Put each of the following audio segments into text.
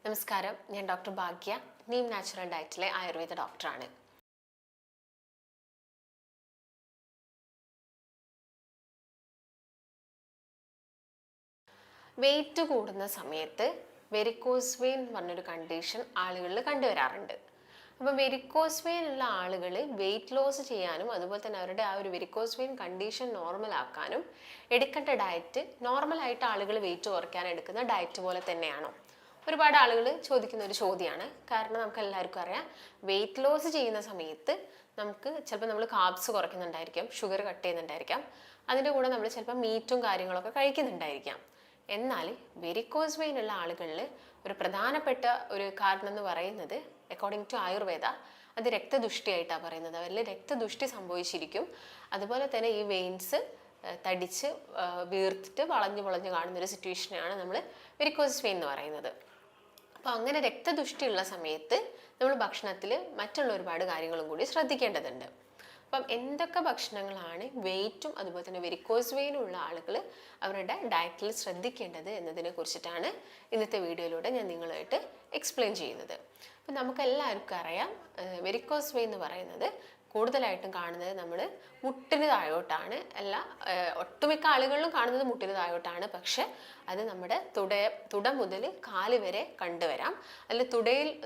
നമസ്കാരം, ഞാൻ ഡോക്ടർ ഭാഗ്യ, നീം നാച്ചുറൽ ഡയറ്റിലെ ആയുർവേദ ഡോക്ടറാണ്. വെയിറ്റ് കൂടുന്ന സമയത്ത് വെരിക്കോസ് വെയിൻ എന്ന് പറഞ്ഞൊരു കണ്ടീഷൻ ആളുകളിൽ കണ്ടുവരാറുണ്ട്. അപ്പോൾ വെരിക്കോസ് വെയിൻ ഉള്ള ആളുകൾ വെയിറ്റ് ലോസ് ചെയ്യാനും അതുപോലെ തന്നെ അവരുടെ ആ ഒരു വെരിക്കോസ് വെയിൻ കണ്ടീഷൻ നോർമൽ ആക്കാനും എടുക്കേണ്ട ഡയറ്റ് നോർമലായിട്ട് ആളുകൾ വെയിറ്റ് കുറയ്ക്കാൻ എടുക്കുന്ന ഡയറ്റ് പോലെ തന്നെയാണോ? ഒരുപാട് ആളുകൾ ചോദിക്കുന്ന ഒരു ചോദ്യമാണ്. കാരണം നമുക്ക് എല്ലാവർക്കും അറിയാം, വെയിറ്റ് ലോസ് ചെയ്യുന്ന സമയത്ത് നമുക്ക് ചിലപ്പോൾ നമ്മൾ കാർബ്സ് കുറയ്ക്കുന്നുണ്ടായിരിക്കാം, ഷുഗർ കട്ട് ചെയ്യുന്നുണ്ടായിരിക്കാം, അതിൻ്റെ കൂടെ നമ്മൾ ചിലപ്പോൾ മീറ്റും കാര്യങ്ങളൊക്കെ കഴിക്കുന്നുണ്ടായിരിക്കാം. എന്നാൽ വെരിക്കോസ് വെയിൻ ഉള്ള ആളുകളിൽ ഒരു പ്രധാനപ്പെട്ട ഒരു കാരണം എന്ന് പറയുന്നത്, അക്കോർഡിംഗ് ടു ആയുർവേദ, അത് രക്തദുഷ്ടിയായിട്ടാണ് പറയുന്നത്. അവരിൽ രക്തദുഷ്ടി സംഭവിച്ചിരിക്കും. അതുപോലെ തന്നെ ഈ വെയിൻസ് തടിച്ച് വീർത്തിട്ട് വളഞ്ഞു കാണുന്നൊരു സിറ്റുവേഷനാണ് നമ്മൾ വെരിക്കോസ് വെയിൻ എന്ന് പറയുന്നത്. അപ്പോൾ അങ്ങനെ രക്തദുഷ്ടിയുള്ള സമയത്ത് നമ്മൾ ഭക്ഷണത്തിൽ മറ്റുള്ള ഒരുപാട് കാര്യങ്ങളും കൂടി ശ്രദ്ധിക്കേണ്ടതുണ്ട്. അപ്പം എന്തൊക്കെ ഭക്ഷണങ്ങളാണ് വെയിറ്റും അതുപോലെ തന്നെ വെരിക്കോസ് വെയിനും ഉള്ള ആളുകൾ അവരുടെ ഡയറ്റിൽ ശ്രദ്ധിക്കേണ്ടത് എന്നതിനെ കുറിച്ചിട്ടാണ് ഇന്നത്തെ വീഡിയോയിലൂടെ ഞാൻ നിങ്ങളുമായിട്ട് എക്സ്പ്ലെയിൻ ചെയ്യുന്നത്. അപ്പം നമുക്കെല്ലാവർക്കും അറിയാം, വെരിക്കോസ് വെയിൻ എന്ന് പറയുന്നത് കൂടുതലായിട്ടും കാണുന്നത് നമ്മൾ മുട്ടിന് താഴോട്ടാണ്. ഒട്ടുമിക്ക ആളുകളിലും കാണുന്നത് മുട്ടിന് താഴോട്ടാണ്. പക്ഷെ അത് നമ്മുടെ തുട മുതൽ കാല് വരെ കണ്ടുവരാം. അതിൽ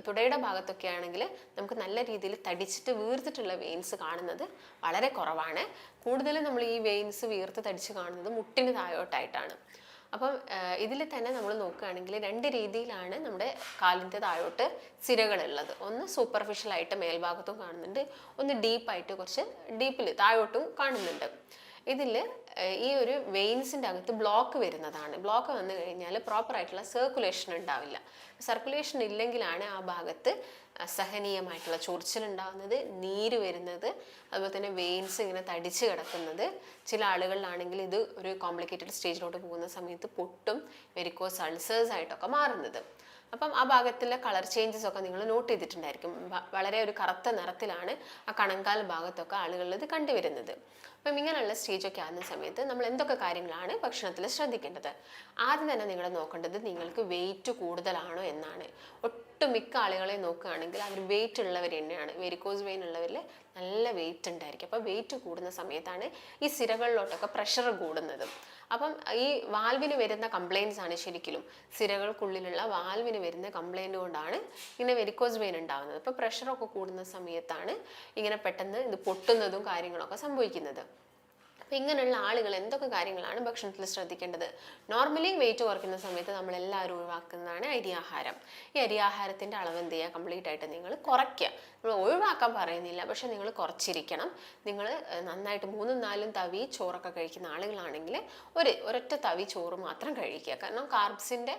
തുടയുടെ ഭാഗത്തൊക്കെ ആണെങ്കിൽ നമുക്ക് നല്ല രീതിയിൽ തടിച്ചിട്ട് വീർത്തിട്ടുള്ള വെയിൻസ് കാണുന്നത് വളരെ കുറവാണ്. കൂടുതലും നമ്മൾ ഈ വെയിൻസ് വീർത്ത് തടിച്ച് കാണുന്നത് മുട്ടിന് താഴോട്ടായിട്ടാണ്. അപ്പം ഇതിൽ തന്നെ നമ്മൾ നോക്കുകയാണെങ്കിൽ രണ്ട് രീതിയിലാണ് നമ്മുടെ കാലിൻ്റെ താഴോട്ട് സിരകളുള്ളത്. ഒന്ന് സൂപ്പർഫിഷ്യലായിട്ട് മേൽഭാഗത്തും കാണുന്നുണ്ട്, ഒന്ന് ഡീപ്പായിട്ട് കുറച്ച് ഡീപ്പിൽ താഴോട്ടും കാണുന്നുണ്ട്. ഇതിൽ ഈ ഒരു വെയിൻസിൻ്റെ അകത്ത് ബ്ലോക്ക് വരുന്നതാണ്. ബ്ലോക്ക് വന്നു കഴിഞ്ഞാൽ പ്രോപ്പറായിട്ടുള്ള സർക്കുലേഷൻ ഉണ്ടാവില്ല. സർക്കുലേഷൻ ഇല്ലെങ്കിലാണ് ആ ഭാഗത്ത് അസഹനീയമായിട്ടുള്ള ചൊറിച്ചിലുണ്ടാകുന്നത്, നീര് വരുന്നത്, അതുപോലെ തന്നെ വെയിൻസ് ഇങ്ങനെ തടിച്ച് കിടക്കുന്നത്. ചില ആളുകളിലാണെങ്കിൽ ഇത് ഒരു കോംപ്ലിക്കേറ്റഡ് സ്റ്റേജിലോട്ട് പോകുന്ന സമയത്ത് പൊട്ടും വെരിക്കോസ് അൾസേഴ്സ് ആയിട്ടൊക്കെ മാറുന്നത്. അപ്പം ആ ഭാഗത്തിലെ കളർ ചേഞ്ചസ് ഒക്കെ നിങ്ങൾ നോട്ട് ചെയ്തിട്ടുണ്ടായിരിക്കും. വളരെ ഒരു കറുത്ത നിറത്തിലാണ് ആ കണങ്കാൽ ഭാഗത്തൊക്കെ ആളുകളിൽ ഇത് കണ്ടുവരുന്നത്. അപ്പം ഇങ്ങനെയുള്ള സ്റ്റേജൊക്കെ ആകുന്ന സമയത്ത് നമ്മൾ എന്തൊക്കെ കാര്യങ്ങളാണ് ഭക്ഷണത്തിൽ ശ്രദ്ധിക്കേണ്ടത്? ആദ്യം തന്നെ നിങ്ങൾ നോക്കേണ്ടത് നിങ്ങൾക്ക് വെയിറ്റ് കൂടുതലാണോ എന്നാണ്. ഒട്ടുമിക്ക ആളുകളെ നോക്കുകയാണെങ്കിൽ അവർ വെയിറ്റ് ഉള്ളവർ തന്നെയാണ്. വെരിക്കോസ് വെയിൻ ഉള്ളവരിൽ നല്ല വെയിറ്റ് ഉണ്ടായിരിക്കും. അപ്പോൾ വെയിറ്റ് കൂടുന്ന സമയത്താണ് ഈ സിരകളിലോട്ടൊക്കെ പ്രഷർ കൂടുന്നത്. അപ്പം ഈ വാൽവിന് വരുന്ന കംപ്ലയിൻസ് ആണ് ശരിക്കും സിരകൾക്കുള്ളിലുള്ള വാൽവിന് വരുന്ന കംപ്ലയിൻറ്റ് കൊണ്ടാണ് ഇങ്ങനെ വെരിക്കോസ് വെയിൻ ഉണ്ടാകുന്നത്. അപ്പോൾ പ്രഷറൊക്കെ കൂടുന്ന സമയത്താണ് ഇങ്ങനെ പെട്ടെന്ന് ഇത് പൊട്ടുന്നതും കാര്യങ്ങളൊക്കെ സംഭവിക്കുന്നത്. അപ്പോൾ ഇങ്ങനെയുള്ള ആളുകൾ എന്തൊക്കെ കാര്യങ്ങളാണ് ഭക്ഷണത്തിൽ ശ്രദ്ധിക്കേണ്ടത്? നോർമലി വെയിറ്റ് കുറയ്ക്കുന്ന സമയത്ത് നമ്മളെല്ലാവരും ഒഴിവാക്കുന്നതാണ് അരിയാഹാരം. ഈ അരിയാഹാരത്തിൻ്റെ അളവ് എന്ത് ചെയ്യുക? കംപ്ലീറ്റ് ആയിട്ട് നിങ്ങൾ കുറയ്ക്കുക. നമ്മൾ ഒഴിവാക്കാൻ പറയുന്നില്ല, പക്ഷെ നിങ്ങൾ കുറച്ചിരിക്കണം. നിങ്ങൾ നന്നായിട്ട് 3-4 തവി ചോറൊക്കെ കഴിക്കുന്ന ആളുകളാണെങ്കിൽ ഒരൊറ്റ തവി ചോറ് മാത്രം കഴിക്കുക. കാരണം കാർബ്സിൻ്റെ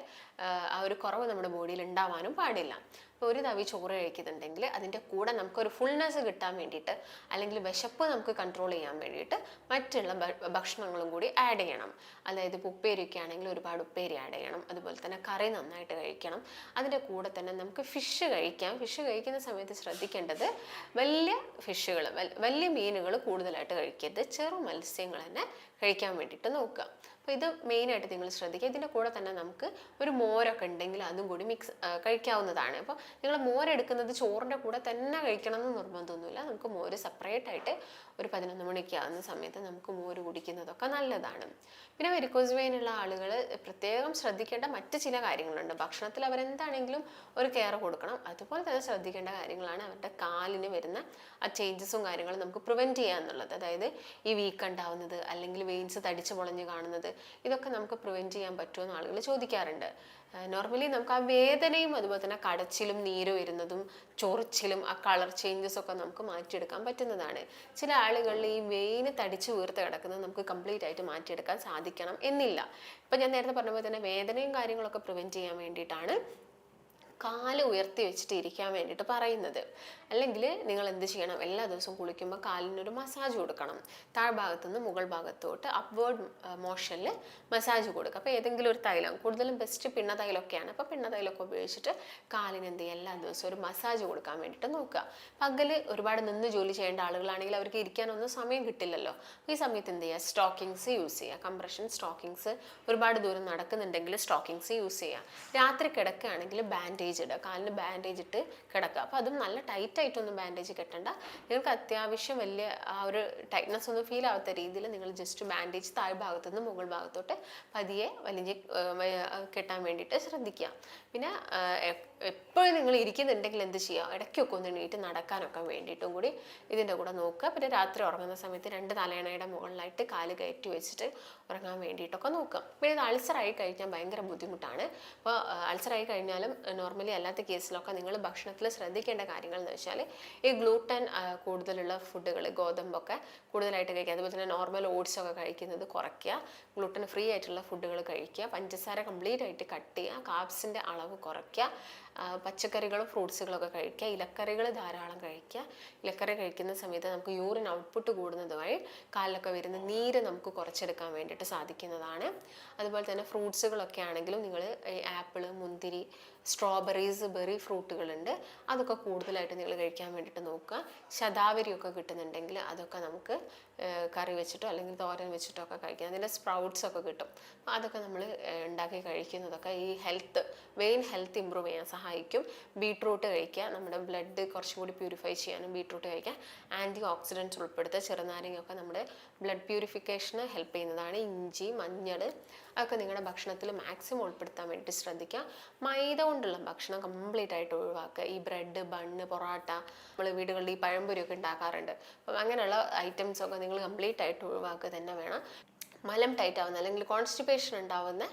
ആ ഒരു കുറവ് നമ്മുടെ ബോഡിയിൽ ഉണ്ടാവാനും പാടില്ല. ഇപ്പോൾ ഒരു തവി ചോറ് കഴിക്കുന്നുണ്ടെങ്കിൽ അതിൻ്റെ കൂടെ നമുക്കൊരു ഫുൾനെസ് കിട്ടാൻ വേണ്ടിയിട്ട്, അല്ലെങ്കിൽ വിശപ്പ് നമുക്ക് കൺട്രോൾ ചെയ്യാൻ വേണ്ടിയിട്ട് മറ്റുള്ള ഭക്ഷണങ്ങളും കൂടി ആഡ് ചെയ്യണം. അതായത് ഇപ്പോൾ ഉപ്പേരിയൊക്കെ ആണെങ്കിൽ ഒരുപാട് ഉപ്പേരി ആഡ് ചെയ്യണം. അതുപോലെ തന്നെ കറി നന്നായിട്ട് കഴിക്കണം. അതിൻ്റെ കൂടെ തന്നെ നമുക്ക് ഫിഷ് കഴിക്കാം. ഫിഷ് കഴിക്കുന്ന സമയത്ത് ശ്രദ്ധിക്കേണ്ടത് വലിയ ഫിഷുകൾ, വലിയ മീനുകൾ കൂടുതലായിട്ട് കഴിക്കരുത്. ചെറു മത്സ്യങ്ങൾ തന്നെ കഴിക്കാൻ വേണ്ടിയിട്ട് നോക്കുക. അപ്പോൾ ഇത് മെയിനായിട്ട് നിങ്ങൾ ശ്രദ്ധിക്കുക. ഇതിൻ്റെ കൂടെ തന്നെ നമുക്ക് ഒരു മോരൊക്കെ ഉണ്ടെങ്കിൽ അതും കൂടി കഴിക്കാവുന്നതാണ്. അപ്പോൾ നിങ്ങൾ മോരെടുക്കുന്നത് ചോറിൻ്റെ കൂടെ തന്നെ കഴിക്കണം എന്ന് നിർബന്ധമൊന്നുമില്ല. നമുക്ക് മോര് സെപ്പറേറ്റ് ആയിട്ട് ഒരു 11 മണിക്ക് ആകുന്ന സമയത്ത് നമുക്ക് മോര് കുടിക്കുന്നതൊക്കെ നല്ലതാണ്. പിന്നെ വെരിക്കോസ് വെയിനുള്ള ആളുകൾ പ്രത്യേകം ശ്രദ്ധിക്കേണ്ട മറ്റ് ചില കാര്യങ്ങളുണ്ട്. ഭക്ഷണത്തിൽ അവരെന്താണെങ്കിലും ഒരു കെയർ കൊടുക്കണം. അതുപോലെ തന്നെ ശ്രദ്ധിക്കേണ്ട കാര്യങ്ങളാണ് അവരുടെ കാലിന് വരുന്ന ആ ചേഞ്ചസും കാര്യങ്ങളും നമുക്ക് പ്രിവെൻറ്റ് ചെയ്യുക എന്നുള്ളത്. അതായത് ഈ വീക്ക് ഉണ്ടാവുന്നത്, അല്ലെങ്കിൽ വെയിൻസ് തടിച്ച് പൊളഞ്ഞ് കാണുന്നത്, ഇതൊക്കെ നമുക്ക് പ്രിവെൻറ്റ് ചെയ്യാൻ പറ്റുമെന്ന് ആളുകൾ ചോദിക്കാറുണ്ട്. നോർമലി നമുക്ക് ആ വേദനയും അതുപോലെ തന്നെ കടച്ചിലും നീര് വരുന്നതും ചൊറിച്ചിലും ആ കളർ ചേഞ്ചസ് ഒക്കെ നമുക്ക് മാറ്റിയെടുക്കാൻ പറ്റുന്നതാണ്. ചില ആളുകളിൽ ഈ വെയിന് തടിച്ച് വീർത്ത് കിടക്കുന്നത് നമുക്ക് കംപ്ലീറ്റ് ആയിട്ട് മാറ്റിയെടുക്കാൻ സാധിക്കണം എന്നില്ല. ഇപ്പം ഞാൻ നേരത്തെ പറഞ്ഞ പോലെ തന്നെ വേദനയും കാര്യങ്ങളൊക്കെ പ്രിവെൻറ്റ് ചെയ്യാൻ വേണ്ടിയിട്ടാണ് കാല് ഉയർത്തി വെച്ചിട്ട് ഇരിക്കാൻ വേണ്ടിയിട്ട് പറയുന്നത്. അല്ലെങ്കിൽ നിങ്ങൾ എന്ത് ചെയ്യണം? എല്ലാ ദിവസവും കുളിക്കുമ്പോൾ കാലിനൊരു മസാജ് കൊടുക്കണം. താഴ്ഭാഗത്തുനിന്ന് മുകൾ ഭാഗത്തോട്ട് അപ്വേർഡ് മോഷനിൽ മസാജ് കൊടുക്കുക. അപ്പോൾ ഏതെങ്കിലും ഒരു തൈലം, കൂടുതലും ബെസ്റ്റ് പിണ്ണ തൈലമൊക്കെയാണ്. അപ്പോൾ പിണ്ണ തൈലമൊക്കെ ഉപയോഗിച്ചിട്ട് കാലിന് എന്ത് ചെയ്യുക? എല്ലാ ദിവസവും ഒരു മസാജ് കൊടുക്കാൻ വേണ്ടിയിട്ട് നോക്കുക. പകൽ ഒരുപാട് നിന്ന് ജോലി ചെയ്യേണ്ട ആളുകളാണെങ്കിൽ അവർക്ക് ഇരിക്കാനൊന്നും സമയം കിട്ടില്ലല്ലോ. ഈ സമയത്ത് എന്ത് ചെയ്യുക? സ്റ്റോക്കിങ്സ് യൂസ് ചെയ്യുക. കംപ്രഷൻ സ്റ്റോക്കിങ്സ്, ഒരുപാട് ദൂരം നടക്കുന്നുണ്ടെങ്കിൽ സ്റ്റോക്കിങ്സ് യൂസ് ചെയ്യുക. രാത്രി കിടക്കുകയാണെങ്കിൽ ബാൻഡേജ് ബാൻഡേജ് ഇടുക, കാലിന് ബാൻഡേജ് ഇട്ട് കിടക്കുക. അപ്പോൾ അതും നല്ല ടൈറ്റായിട്ടൊന്നും ബാൻഡേജ് കെട്ടണ്ട. നിങ്ങൾക്ക് അത്യാവശ്യം വലിയ ആ ഒരു ടൈറ്റ്നസ് ഒന്നും ഫീൽ ആവാത്ത രീതിയിൽ നിങ്ങൾ ജസ്റ്റ് ബാൻഡേജ് താഴ്ഭാഗത്തു നിന്ന് മുകൾ ഭാഗത്തോട്ട് പതിയെ വലിഞ്ഞ് കെട്ടാൻ വേണ്ടിയിട്ട് ശ്രദ്ധിക്കുക. പിന്നെ എപ്പോഴും നിങ്ങൾ ഇരിക്കുന്നുണ്ടെങ്കിൽ എന്ത് ചെയ്യുക, ഇടയ്ക്കൊക്കെ ഒന്ന് എണീറ്റ് നടക്കാനൊക്കെ വേണ്ടിയിട്ടും കൂടി ഇതിൻ്റെ കൂടെ നോക്കുക. പിന്നെ രാത്രി ഉറങ്ങുന്ന സമയത്ത് 2 തലയണയുടെ മുകളിലായിട്ട് കാല് കയറ്റി വെച്ചിട്ട് ഉറങ്ങാൻ വേണ്ടിയിട്ടൊക്കെ നോക്കുക. പിന്നെ ഇത് അൾസറായി കഴിഞ്ഞാൽ ഭയങ്കര ബുദ്ധിമുട്ടാണ്. അപ്പോൾ അൾസറായി കഴിഞ്ഞാലും നോർമലി അല്ലാത്ത കേസിലൊക്കെ നിങ്ങൾ ഭക്ഷണത്തിൽ ശ്രദ്ധിക്കേണ്ട കാര്യങ്ങൾ എന്ന് വെച്ചാൽ ഈ ഗ്ലൂട്ടൻ കൂടുതലുള്ള ഫുഡുകൾ, ഗോതമ്പൊക്കെ കൂടുതലായിട്ട് കഴിക്കുക, അതുപോലെ തന്നെ നോർമൽ ഓട്സൊക്കെ കഴിക്കുന്നത് കുറയ്ക്കുക, ഗ്ലൂട്ടൻ ഫ്രീ ആയിട്ടുള്ള ഫുഡുകൾ കഴിക്കുക, പഞ്ചസാര കംപ്ലീറ്റ് ആയിട്ട് കട്ട് ചെയ്യുക, കാർബ്സിൻ്റെ അളവ് കുറയ്ക്കുക, പച്ചക്കറികളും ഫ്രൂട്ട്സുകളൊക്കെ കഴിക്കുക, ഇലക്കറികൾ ധാരാളം കഴിക്കുക. ഇലക്കറി കഴിക്കുന്ന സമയത്ത് നമുക്ക് യൂറിൻ ഔട്ട്പുട്ട് കൂടുന്നത് വഴി കാലിലൊക്കെ വരുന്ന നീര് നമുക്ക് കുറച്ചെടുക്കാൻ വേണ്ടിയിട്ട് സാധിക്കുന്നതാണ്. അതുപോലെ തന്നെ ഫ്രൂട്ട്സുകളൊക്കെ ആണെങ്കിലും നിങ്ങൾ ആപ്പിള്, മുന്തിരി, സ്ട്രോബെറീസ്, ബെറി ഫ്രൂട്ടുകളുണ്ട്, അതൊക്കെ കൂടുതലായിട്ട് നിങ്ങൾ കഴിക്കാൻ വേണ്ടിയിട്ട് നോക്കുക. ശതാവരിയൊക്കെ കിട്ടുന്നുണ്ടെങ്കിൽ അതൊക്കെ നമുക്ക് കറി വെച്ചിട്ടോ അല്ലെങ്കിൽ തോരൻ വെച്ചിട്ടോ ഒക്കെ കഴിക്കാം. അതിൻ്റെ സ്പ്രൗട്ട്സ് ഒക്കെ കിട്ടും. അതൊക്കെ നമ്മൾ ഉണ്ടാക്കി കഴിക്കുന്നതൊക്കെ ഈ വെയിൻ ഹെൽത്ത് ഇമ്പ്രൂവ് ചെയ്യാൻ സഹായിക്കും. ബീട്രൂട്ട് കഴിക്കുക, നമ്മുടെ ബ്ലഡ് കുറച്ചും കൂടി പ്യൂരിഫൈ ചെയ്യാനും ബീട്രൂട്ട് കഴിക്കുക. ആൻറ്റി ഓക്സിഡൻറ്റ്സ് ഉൾപ്പെടുത്തുക, ചെറുനാരങ്ങയൊക്കെ നമ്മുടെ ബ്ലഡ് പ്യൂരിഫിക്കേഷന് ഹെൽപ്പ് ചെയ്യുന്നതാണ്. ഇഞ്ചി, മഞ്ഞൾ അതൊക്കെ നിങ്ങളുടെ ഭക്ഷണത്തിൽ മാക്സിമം ഉൾപ്പെടുത്താൻ വേണ്ടിയിട്ട് ശ്രദ്ധിക്കുക. മൈദ കൊണ്ടുള്ള ഭക്ഷണം കംപ്ലീറ്റ് ആയിട്ട് ഒഴിവാക്കുക. ഈ ബ്രെഡ്, ബണ്ണ്, പൊറോട്ട, നമ്മൾ വീടുകളിൽ ഈ പഴംപൊരിയൊക്കെ ഉണ്ടാക്കാറുണ്ട്. അപ്പം അങ്ങനെയുള്ള ഐറ്റംസൊക്കെ നിങ്ങൾ കംപ്ലീറ്റ് ആയിട്ട് ഒഴിവാക്കുക തന്നെ വേണം. മലം ടൈറ്റ് ആവുന്ന അല്ലെങ്കിൽ കോൺസ്റ്റിപ്പേഷൻ ഉണ്ടാവുന്ന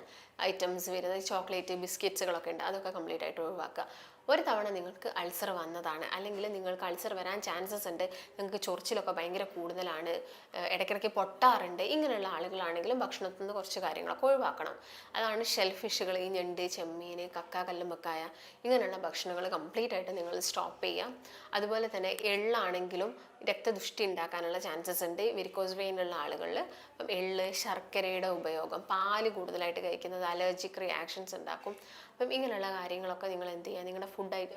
ഐറ്റംസ് വരുന്നത് ചോക്ലേറ്റ്, ബിസ്ക്കറ്റ്സുകളൊക്കെ ഉണ്ട്, അതൊക്കെ കംപ്ലീറ്റ് ആയിട്ട് ഒഴിവാക്കുക. ഒരു തവണ നിങ്ങൾക്ക് അൾസർ വന്നതാണ്, അല്ലെങ്കിൽ നിങ്ങൾക്ക് അൾസർ വരാൻ ചാൻസസ് ഉണ്ട്, നിങ്ങൾക്ക് ചൊറിച്ചിലൊക്കെ ഭയങ്കര കൂടുതലാണ്, ഇടയ്ക്കിടയ്ക്ക് പൊട്ടാറുണ്ട്, ഇങ്ങനെയുള്ള ആളുകളാണെങ്കിലും ഭക്ഷണത്തിൽ നിന്ന് കുറച്ച് കാര്യങ്ങളൊക്കെ ഒഴിവാക്കണം. അതാണ് ഷെൽ ഫിഷുകൾ, ഈ ഞണ്ട്, ചെമ്മീൻ, കക്ക, കല്ലുമ്മക്കായ ഇങ്ങനെയുള്ള ഭക്ഷണങ്ങൾ കംപ്ലീറ്റ് ആയിട്ട് നിങ്ങൾ സ്റ്റോപ്പ് ചെയ്യുക. അതുപോലെ തന്നെ എള്ളാണെങ്കിലും രക്തദുഷ്ടി ഉണ്ടാക്കാനുള്ള ചാൻസസ് ഉണ്ട് വെരിക്കോസ് വെയിനുള്ള ആളുകളിൽ. അപ്പം എള്ള്, ശർക്കരയുടെ ഉപയോഗം, പാല് കൂടുതലായിട്ട് കഴിക്കുന്നത് അലർജിക് റിയാക്ഷൻസ് ഉണ്ടാക്കും. അപ്പം ഇങ്ങനെയുള്ള കാര്യങ്ങളൊക്കെ നിങ്ങൾ എന്ത് ചെയ്യുക, നിങ്ങളുടെ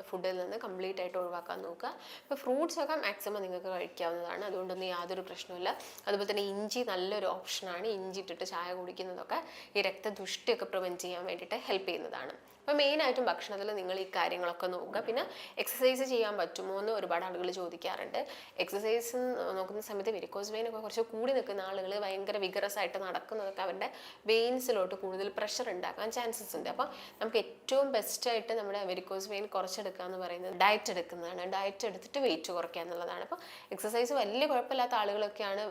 ഫുഡിൽ നിന്ന് കംപ്ലീറ്റ് ആയിട്ട് ഒഴിവാക്കാൻ നോക്കുക. ഇപ്പോൾ ഫ്രൂട്ട്സൊക്കെ മാക്സിമം നിങ്ങൾക്ക് കഴിക്കാവുന്നതാണ്, അതുകൊണ്ടൊന്നും യാതൊരു പ്രശ്നമില്ല. അതുപോലെ തന്നെ ഇഞ്ചി നല്ലൊരു ഓപ്ഷനാണ്. ഇഞ്ചി ഇട്ടിട്ട് ചായ കുടിക്കുന്നതൊക്കെ ഈ രക്തദുഷ്ടിയൊക്കെ പ്രിവെൻറ്റ് ചെയ്യാൻ വേണ്ടിയിട്ട് ഹെൽപ്പ് ചെയ്യുന്നതാണ്. അപ്പോൾ മെയിനായിട്ടും ഭക്ഷണത്തിൽ നിങ്ങൾ ഈ കാര്യങ്ങളൊക്കെ നോക്കുക. പിന്നെ എക്സസൈസ് ചെയ്യാൻ പറ്റുമോ എന്ന് ഒരുപാട് ആളുകൾ ചോദിക്കാറുണ്ട്. എക്സസൈസ് നോക്കുന്ന സമയത്ത് വെരിക്കോസ് വെയിനൊക്കെ കുറച്ച് കൂടി നിൽക്കുന്ന ആളുകൾ ഭയങ്കര വിഗറസ് ആയിട്ട് നടക്കുന്നതൊക്കെ അവരുടെ വെയിൻസിലോട്ട് കൂടുതൽ പ്രഷർ ഉണ്ടാക്കാൻ ചാൻസസ് ഉണ്ട്. അപ്പോൾ നമുക്ക് ഏറ്റവും ബെസ്റ്റായിട്ട് നമ്മുടെ വെരിക്കോസ് വെയിൻ കുറച്ചെടുക്കുക എന്ന് പറയുന്നത് ഡയറ്റ് എടുക്കുന്നതാണ്. ഡയറ്റ് എടുത്തിട്ട് വെയിറ്റ് കുറയ്ക്കുക എന്നുള്ളതാണ്. അപ്പോൾ എക്സസൈസ് വലിയ കുഴപ്പമില്ലാത്ത ആളുകളൊക്കെയാണ്,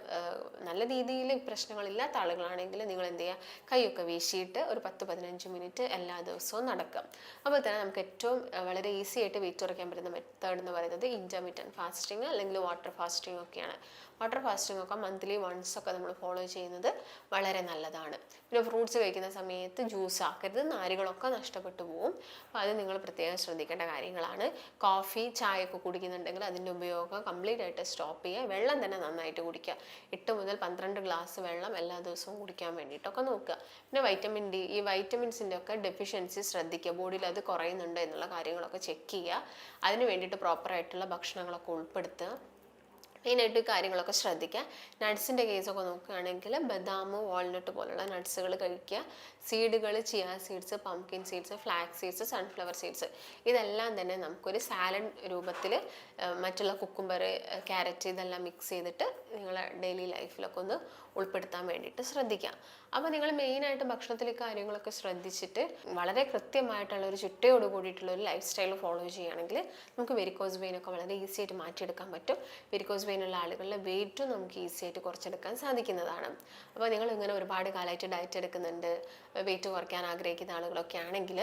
നല്ല രീതിയിൽ പ്രശ്നങ്ങളില്ലാത്ത ആളുകളാണെങ്കിൽ നിങ്ങൾ എന്ത് ചെയ്യുക, കൈയൊക്കെ വീശിയിട്ട് ഒരു 10-15 മിനിറ്റ് എല്ലാ ദിവസവും നടക്കുക. അപ്പോൾ തന്നെ നമുക്ക് ഏറ്റവും വളരെ ഈസി ആയിട്ട് വെയിറ്റ് കുറയ്ക്കാൻ പറ്റുന്ന മെത്തേഡ് എന്ന് പറയുന്നത് ഇന്റർമീഡിയറ്റ് ഫാസ്റ്റിംഗ് അല്ലെങ്കിൽ വാട്ടർ ഫാസ്റ്റിംഗ് ഒക്കെയാണ്. വാട്ടർ ഫാസ്റ്റിംഗ് ഒക്കെ മന്ത്ലി വൺസ് ഒക്കെ നമ്മൾ ഫോളോ ചെയ്യുന്നത് വളരെ നല്ലതാണ്. പിന്നെ ഫ്രൂട്ട്സ് കഴിക്കുന്ന സമയത്ത് ജ്യൂസ് ആക്കരുത്, നാരുകളൊക്കെ നഷ്ടപ്പെട്ടു പോകും. അപ്പോൾ അത് നിങ്ങൾ പ്രത്യേകം ശ്രദ്ധിക്കേണ്ട കാര്യങ്ങളാണ്. കോഫി, ചായ ഒക്കെ കുടിക്കുന്നുണ്ടെങ്കിൽ അതിൻ്റെ ഉപയോഗം കംപ്ലീറ്റ് ആയിട്ട് സ്റ്റോപ്പ് ചെയ്യുക. വെള്ളം തന്നെ നന്നായിട്ട് കുടിക്കുക. 8 മുതൽ 12 ഗ്ലാസ് വെള്ളം എല്ലാ ദിവസവും കുടിക്കാൻ വേണ്ടിയിട്ടൊക്കെ നോക്കുക. പിന്നെ വൈറ്റമിൻ ഡി, ഈ വൈറ്റമിൻസിൻ്റെ ഒക്കെ ഡെഫിഷ്യൻസി ശ്രദ്ധിക്കുക. ബോഡിയിൽ അത് കുറയുന്നുണ്ടോ എന്നുള്ള കാര്യങ്ങളൊക്കെ ചെക്ക് ചെയ്യുക. അതിന് വേണ്ടിയിട്ട് പ്രോപ്പറായിട്ടുള്ള ഭക്ഷണങ്ങളൊക്കെ ഉൾപ്പെടുത്തുക. മെയിനായിട്ട് കാര്യങ്ങളൊക്കെ ശ്രദ്ധിക്കുക. നട്ട്സിൻ്റെ കേസൊക്കെ നോക്കുകയാണെങ്കിൽ ബദാം, വാൾനട്ട് പോലുള്ള നട്ട്സുകൾ കഴിക്കുക. സീഡുകൾ, chia seeds, pumpkin seeds, flax seeds, sunflower seeds ഇതെല്ലാം തന്നെ നമുക്കൊരു സാലഡ് രൂപത്തിൽ മറ്റുള്ള കുക്കുംബർ, ക്യാരറ്റ് ഇതെല്ലാം മിക്സ് ചെയ്തിട്ട് നിങ്ങളെ ഡെയിലി ലൈഫിലൊക്കെ ഒന്ന് ഉൾപ്പെടുത്താൻ വേണ്ടിയിട്ട് ശ്രദ്ധിക്കുക. അപ്പോൾ നിങ്ങൾ മെയിനായിട്ട് ഭക്ഷണത്തിൽ കാര്യങ്ങളൊക്കെ ശ്രദ്ധിച്ചിട്ട് വളരെ കൃത്യമായിട്ടുള്ള ഒരു ചിട്ടയോട് കൂടിയിട്ടുള്ള ഒരു ലൈഫ് സ്റ്റൈൽ ഫോളോ ചെയ്യുകയാണെങ്കിൽ നമുക്ക് വെരിക്കോസ് വെയിനൊക്കെ വളരെ ഈസി ആയിട്ട് മാറ്റിയെടുക്കാൻ പറ്റും. വെരിക്കോസ് വെയിനുള്ള ആളുകളുടെ വെയിറ്റും നമുക്ക് ഈസി ആയിട്ട് കുറച്ചെടുക്കാൻ സാധിക്കുന്നതാണ്. അപ്പോൾ നിങ്ങൾ ഇങ്ങനെ ഒരുപാട് കാലമായിട്ട് ഡയറ്റ് എടുക്കുന്നുണ്ട്, വെയിറ്റ് കുറയ്ക്കാൻ ആഗ്രഹിക്കുന്ന ആളുകളൊക്കെ ആണെങ്കിൽ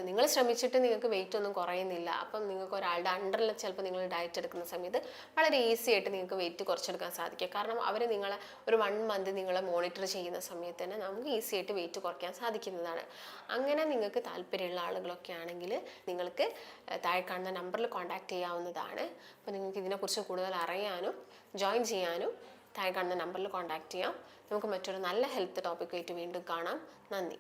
നിങ്ങൾ ശ്രമിച്ചിട്ട് നിങ്ങൾക്ക് വെയിറ്റ് ഒന്നും കുറയുന്നില്ല. അപ്പം നിങ്ങൾക്ക് ഒരാളുടെ അണ്ടറിൽ ചിലപ്പോൾ നിങ്ങൾ ഡയറ്റ് എടുക്കുന്ന സമയത്ത് വളരെ ഈസി ആയിട്ട് നിങ്ങൾക്ക് വെയിറ്റ് കുറച്ചെടുക്കാൻ സാധിക്കും. കാരണം അവർ നിങ്ങളെ ഒരു 1 മന്ത് നിങ്ങളെ മോണിറ്റർ ചെയ്യുന്ന സമയത്ത് തന്നെ നമുക്ക് ഈസി ആയിട്ട് വെയിറ്റ് കുറയ്ക്കാൻ സാധിക്കുന്നതാണ്. അങ്ങനെ നിങ്ങൾക്ക് താല്പര്യമുള്ള ആളുകളൊക്കെ ആണെങ്കിൽ നിങ്ങൾക്ക് താഴെ കാണുന്ന നമ്പറിൽ കോൺടാക്ട് ചെയ്യാവുന്നതാണ്. അപ്പോൾ നിങ്ങൾക്ക് ഇതിനെക്കുറിച്ച് കൂടുതൽ അറിയാനും ജോയിൻ ചെയ്യാനും താഴെ കാണുന്ന നമ്പറിൽ കോൺടാക്ട് ചെയ്യാം. നമുക്ക് മറ്റൊരു നല്ല ഹെൽത്ത് ടോപ്പിക്കായിട്ട് വീണ്ടും കാണാം. നന്ദി.